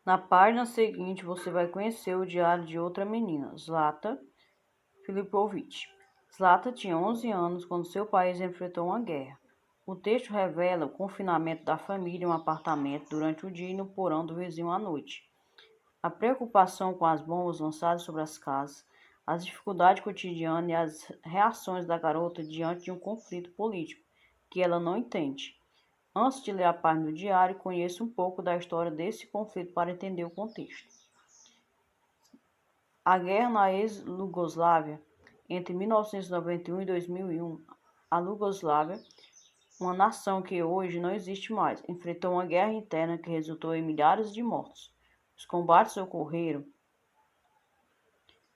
Na página seguinte, você vai conhecer o diário de outra menina, Zlata Filipovich. Zlata tinha 11 anos quando seu país enfrentou uma guerra. O texto revela o confinamento da família em um apartamento durante o dia e no porão do vizinho à noite. A preocupação com as bombas lançadas sobre as casas, as dificuldades cotidianas e as reações da garota diante de um conflito político que ela não entende. Antes de ler a página do diário, conheça um pouco da história desse conflito para entender o contexto. A guerra na ex-Iugoslávia, entre 1991 e 2001, a Iugoslávia, uma nação que hoje não existe mais, enfrentou uma guerra interna que resultou em milhares de mortos. Os combates ocorreram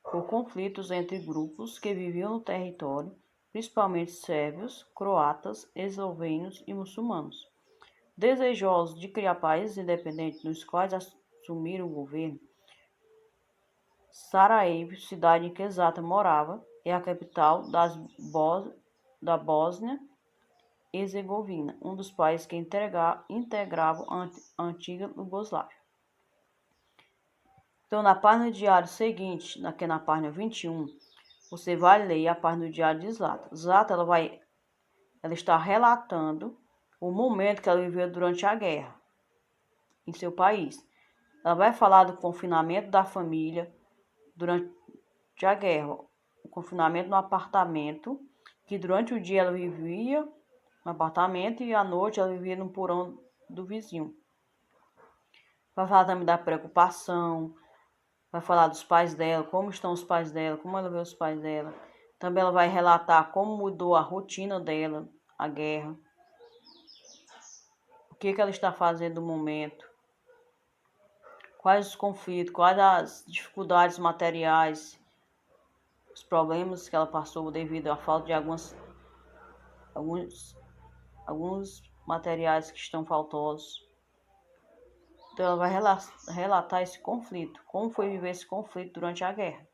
por conflitos entre grupos que viviam no território, principalmente sérvios, croatas, eslovenos e muçulmanos. Desejosos de criar países independentes nos quais assumiram o governo, Sarajevo, cidade em que Zlata morava, é a capital da Bósnia e Herzegovina, um dos países que integravam a antiga Iugoslávia. Então, na página do diário seguinte, aqui na página 21, você vai ler a página do diário de Zlata. Zlata, ela está relatando o momento que ela viveu durante a guerra em seu país. Ela vai falar do confinamento da família durante a guerra, o confinamento no apartamento, que durante o dia ela vivia no apartamento e à noite ela vivia no porão do vizinho. Vai falar também da preocupação, vai falar dos pais dela, como estão os pais dela, como ela vê os pais dela. Também ela vai relatar como mudou a rotina dela, a guerra, o que ela está fazendo no momento, quais os conflitos, quais as dificuldades materiais, os problemas que ela passou devido à falta de alguns materiais que estão faltosos. Então ela vai relatar esse conflito, como foi viver esse conflito durante a guerra.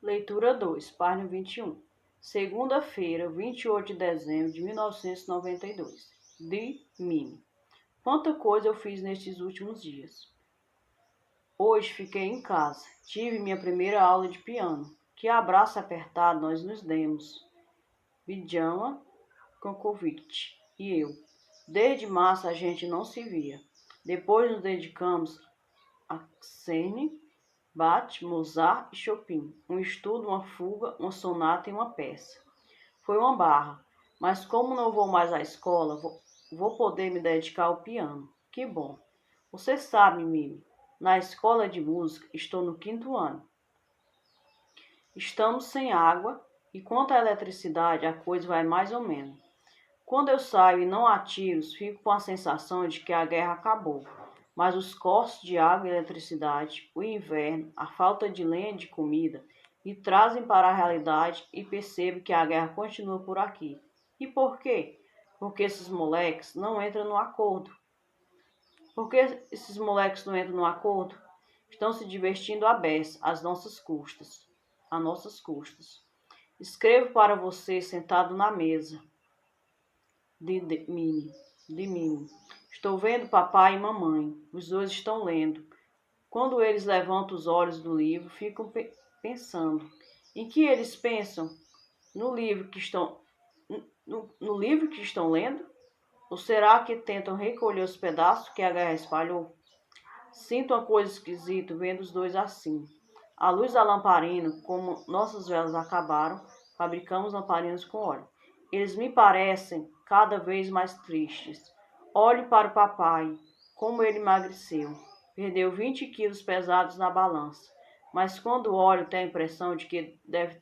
Leitura 2, página 21. Segunda-feira, 28 de dezembro de 1992. De Mimi. Quanta coisa eu fiz nestes últimos dias. Hoje fiquei em casa. Tive minha primeira aula de piano. Que abraço apertado nós nos demos. Vidjama Konkovic e eu. Desde março a gente não se via. Depois nos dedicamos a Czerny, Bach, Mozart e Chopin. Um estudo, uma fuga, uma sonata e uma peça. Foi uma barra, mas como não vou mais à escola, vou poder me dedicar ao piano. Que bom. Você sabe, Mimi, na escola de música estou no 5º ano. Estamos sem água e quanto à eletricidade a coisa vai mais ou menos. Quando eu saio e não há tiros, fico com a sensação de que a guerra acabou. Mas os cortes de água e eletricidade, o inverno, a falta de lenha e de comida, me trazem para a realidade e percebo que a guerra continua por aqui. E por quê? Porque esses moleques não entram no acordo. Por que esses moleques não entram no acordo? Estão se divertindo à beça, às nossas custas. A nossas custas. Escrevo para você sentado na mesa. De Mimi. Estou vendo papai e mamãe. Os dois estão lendo. Quando eles levantam os olhos do livro, ficam pensando. Em que eles pensam? No livro que estão no livro que estão lendo? Ou será que tentam recolher os pedaços que a guerra espalhou? Sinto uma coisa esquisita vendo os dois assim. À luz da lamparina, como nossas velas acabaram, fabricamos lamparinas com óleo. Eles me parecem cada vez mais tristes. Olho para o papai, como ele emagreceu. Perdeu 20 quilos pesados na balança. Mas quando olho, tenho a impressão de que deve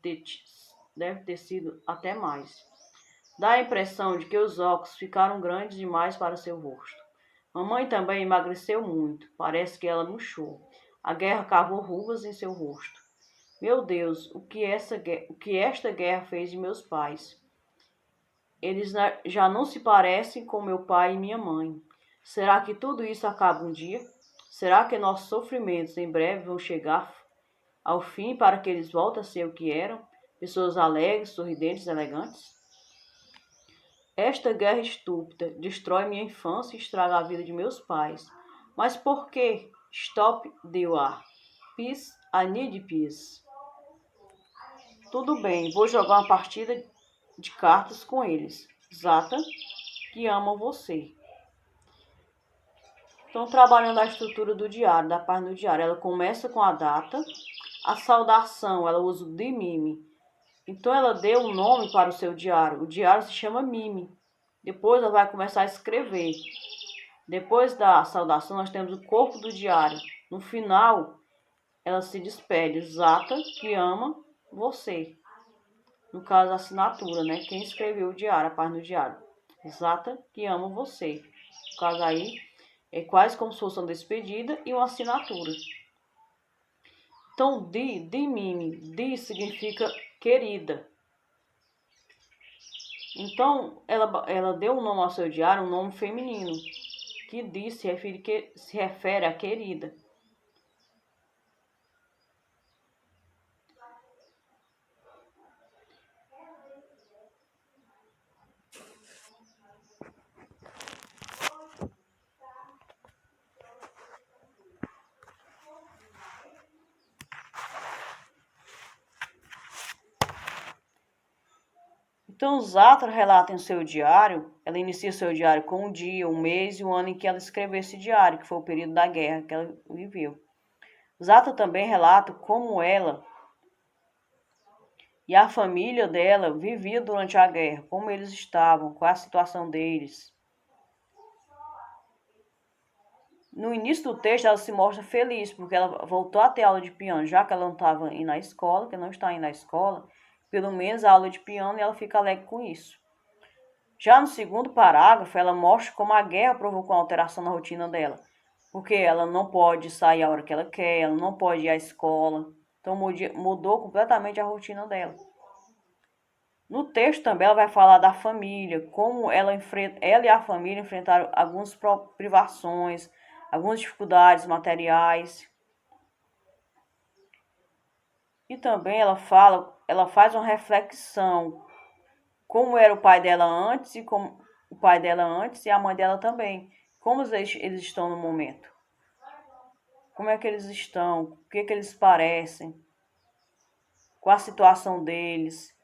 ter sido até mais. Dá a impressão de que os óculos ficaram grandes demais para seu rosto. Mamãe também emagreceu muito. Parece que ela murchou. A guerra cavou rugas em seu rosto. Meu Deus, o que esta guerra fez de meus pais? Eles já não se parecem com meu pai e minha mãe. Será que tudo isso acaba um dia? Será que nossos sofrimentos em breve vão chegar ao fim para que eles voltem a ser o que eram? Pessoas alegres, sorridentes, elegantes? Esta guerra estúpida destrói minha infância e estraga a vida de meus pais. Mas por que? Stop the war. Peace, I need peace. Tudo bem, vou jogar uma partida de cartas com eles. Zata, que amam você. Estão trabalhando a estrutura do diário, da página do diário. Ela começa com a data, a saudação, ela usa o de mime. Então ela deu um nome para o seu diário. O diário se chama Mime. Depois ela vai começar a escrever. Depois da saudação nós temos o corpo do diário. No final ela se despede. Zata, que ama você. No caso a assinatura, né? Quem escreveu o diário, a página do diário. Zata, que ama você. No caso aí é quase como se fosse uma despedida e uma assinatura. Então, de mime, de significa querida. Então, ela deu um nome ao seu diário, um nome feminino, que de se refere a querida. Então, Zatra relata em seu diário, ela inicia seu diário com o dia, o mês e o ano em que ela escreveu esse diário, que foi o período da guerra que ela viveu. Zatra também relata como ela e a família dela viviam durante a guerra, como eles estavam, qual a situação deles. No início do texto, ela se mostra feliz, porque ela voltou a ter aula de piano, já que ela não estava indo à escola, que não está indo à escola, pelo menos a aula de piano, e ela fica alegre com isso. Já no segundo parágrafo, ela mostra como a guerra provocou uma alteração na rotina dela, porque ela não pode sair a hora que ela quer, ela não pode ir à escola, então mudou completamente a rotina dela. No texto também ela vai falar da família, como ela e a família enfrentaram algumas privações, algumas dificuldades materiais. E também ela faz uma reflexão como era o pai dela antes e como o pai dela antes e a mãe dela também. Como eles estão no momento? Como é que eles estão? O que eles parecem? Qual a situação deles?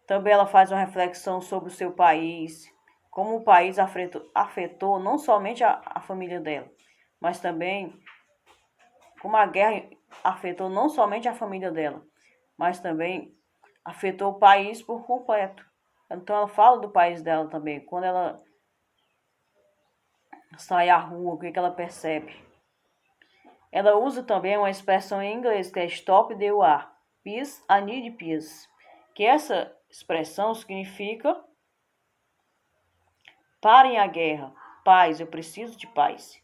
Também ela faz uma reflexão sobre o seu país, como o país afetou não somente a família dela, mas também como a guerra afetou não somente a família dela, mas também afetou o país por completo. Então ela fala do país dela também, quando ela sai à rua, o que ela percebe. Ela usa também uma expressão em inglês que é stop the war, peace, I need peace, que essa expressão significa parem a guerra, paz, eu preciso de paz.